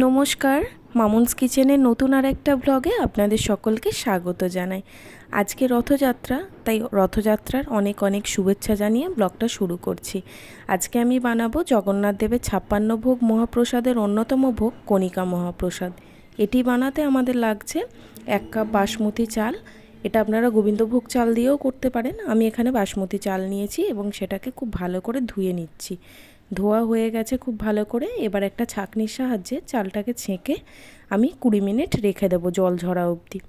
নমস্কার, মামুনস কিচেনের নতুন আর একটা ব্লগে আপনাদের সকলকে স্বাগত জানাই। আজকে রথযাত্রা, তাই রথযাত্রার অনেক অনেক শুভেচ্ছা জানিয়ে ব্লগটা শুরু করছি। আজকে আমি বানাবো জগন্নাথ দেবের 56 ভোগ মহাপ্রসাদের অন্যতম ভোগ কণিকা মহাপ্রসাদ। এটি বানাতে আমাদের লাগছে 1 কাপ বাসমতি চাল। এটা আপনারা গোবিন্দভোগ চাল দিয়েও করতে পারেন। আমি এখানে বাসমতি চাল নিয়েছি এবং সেটাকে খুব ভালো করে ধুয়ে নিচ্ছি। ধোয়া হয়ে গেছে খুব ভালো করে। এবার একটা ছাঁকনির সাহায্যে চালটাকে ছেঁকে আমি 20 মিনিট রেখে দেবো জল ঝরা অবধি।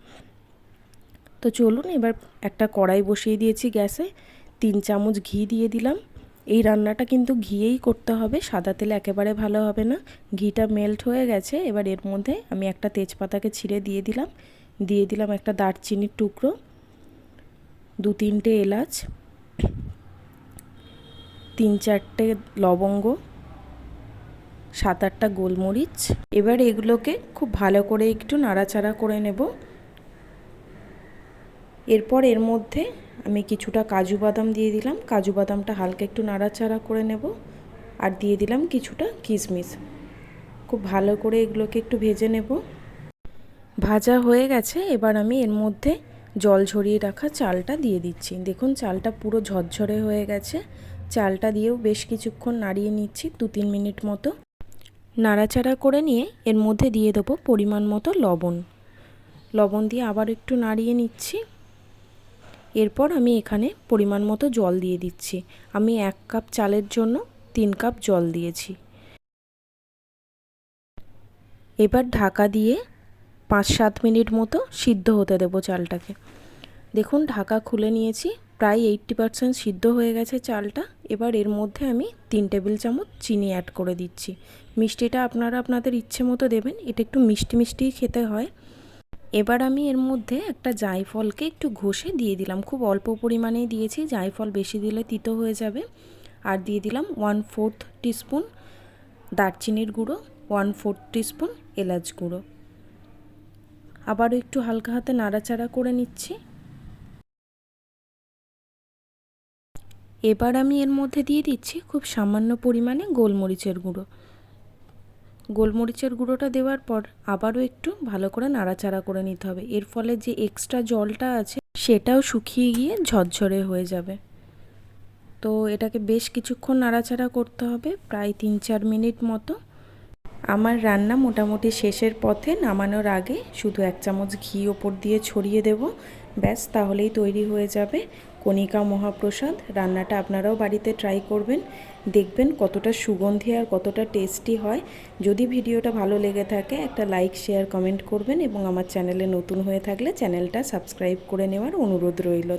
তো চলুন, এবার একটা কড়াই বসিয়ে দিয়েছি গ্যাসে। 3 চামচ ঘি দিয়ে দিলাম। এই রান্নাটা কিন্তু ঘিয়েই করতে হবে, সাদা তেলে একেবারে ভালো হবে না। ঘিটা মেল্ট হয়ে গেছে। এবার এর মধ্যে আমি একটা তেজপাতাকে ছিঁড়ে দিয়ে দিলাম একটা দারচিনির টুকরো, 2-3টে এলাচ, 3-4টে লবঙ্গ, 7-8টা গোলমরিচ। এবার এগুলোকে খুব ভালো করে একটু নাড়াচাড়া করে নেব। এরপর এর মধ্যে আমি কিছুটা কাজু বাদাম দিয়ে দিলাম। কাজু বাদামটা হালকা একটু নাড়াচাড়া করে নেব। আর দিয়ে দিলাম কিছুটা কিশমিশ। খুব ভালো করে এগুলোকে একটু ভেজে নেব। ভাজা হয়ে গেছে। এবার আমি এর মধ্যে জল ঝরিয়ে রাখা চালটা দিয়ে দিচ্ছি। দেখুন চালটা পুরো ঝরঝরে হয়ে গেছে। চালটা দিয়েও বেশ কিছুক্ষণ নাড়িয়ে নিচ্ছি, 2-3 মিনিট মতো। নাড়াচাড়া করে নিয়ে এর মধ্যে দিয়ে দেবো পরিমাণ মতো লবণ দিয়ে আবার একটু নাড়িয়ে নিচ্ছি। এরপর আমি এখানে পরিমাণ মতো জল দিয়ে দিচ্ছি। আমি 1 কাপ চালের জন্য 3 কাপ জল দিয়েছি। এবার ঢাকা দিয়ে 5-7 মিনিট মতো সিদ্ধ হতে দেবো চালটাকে। দেখুন ঢাকা খুলে নিয়েছি, প্রায় 80% সিদ্ধ হয়ে গেছে চালটা। এবার এর মধ্যে আমি 3 টেবিল চামচ চিনি অ্যাড করে দিচ্ছি। মিষ্টিটা আপনারা আপনাদের ইচ্ছে মতো দেবেন, এটা একটু মিষ্টি মিষ্টিই খেতে হয়। এবার আমি এর মধ্যে একটা জায়ফলকে একটু ঘষে দিয়ে দিলাম। খুব অল্প পরিমাণেই দিয়েছি, জায়ফল বেশি দিলে তিতো হয়ে যাবে। আর দিয়ে দিলাম 1/4 টিস্পুন দারচিনির গুঁড়ো, 1/4 টিস্পুন এলাচ গুঁড়ো। আবারও একটু হালকা হাতে নাড়াচাড়া করে নিচ্ছি। এবার আমি এর মধ্যে দিয়ে দিচ্ছি খুব সামান্য পরিমাণে গোলমরিচের গুঁড়ো। গোলমরিচের গুঁড়োটা দেওয়ার পর আবারও একটু ভালো করে নাড়াচাড়া করে নিতে হবে। এর ফলে যে এক্সট্রা জলটা আছে সেটাও শুকিয়ে গিয়ে ঝরঝরে হয়ে যাবে। তো এটাকে বেশ কিছুক্ষণ নাড়াচাড়া করতে হবে, প্রায় 3-4 মিনিট মতো। আমার রান্না মোটামুটি শেষের পথে। নামানোর আগে শুধু 1 চামচ ঘি ওপর দিয়ে ছড়িয়ে দেব, ব্যাস তাহলেই তৈরি হয়ে যাবে কণিকা মহাপ্রসাদ। রান্নাটা আপনারাও বাড়িতে ট্রাই করবেন, দেখবেন কতটা সুগন্ধি আর কতটা টেস্টি হয়। যদি ভিডিওটা ভালো লেগে থাকে একটা লাইক, শেয়ার, কমেন্ট করবেন এবং আমার চ্যানেলে নতুন হয়ে থাকলে চ্যানেলটা সাবস্ক্রাইব করে নেওয়ার অনুরোধ রইল।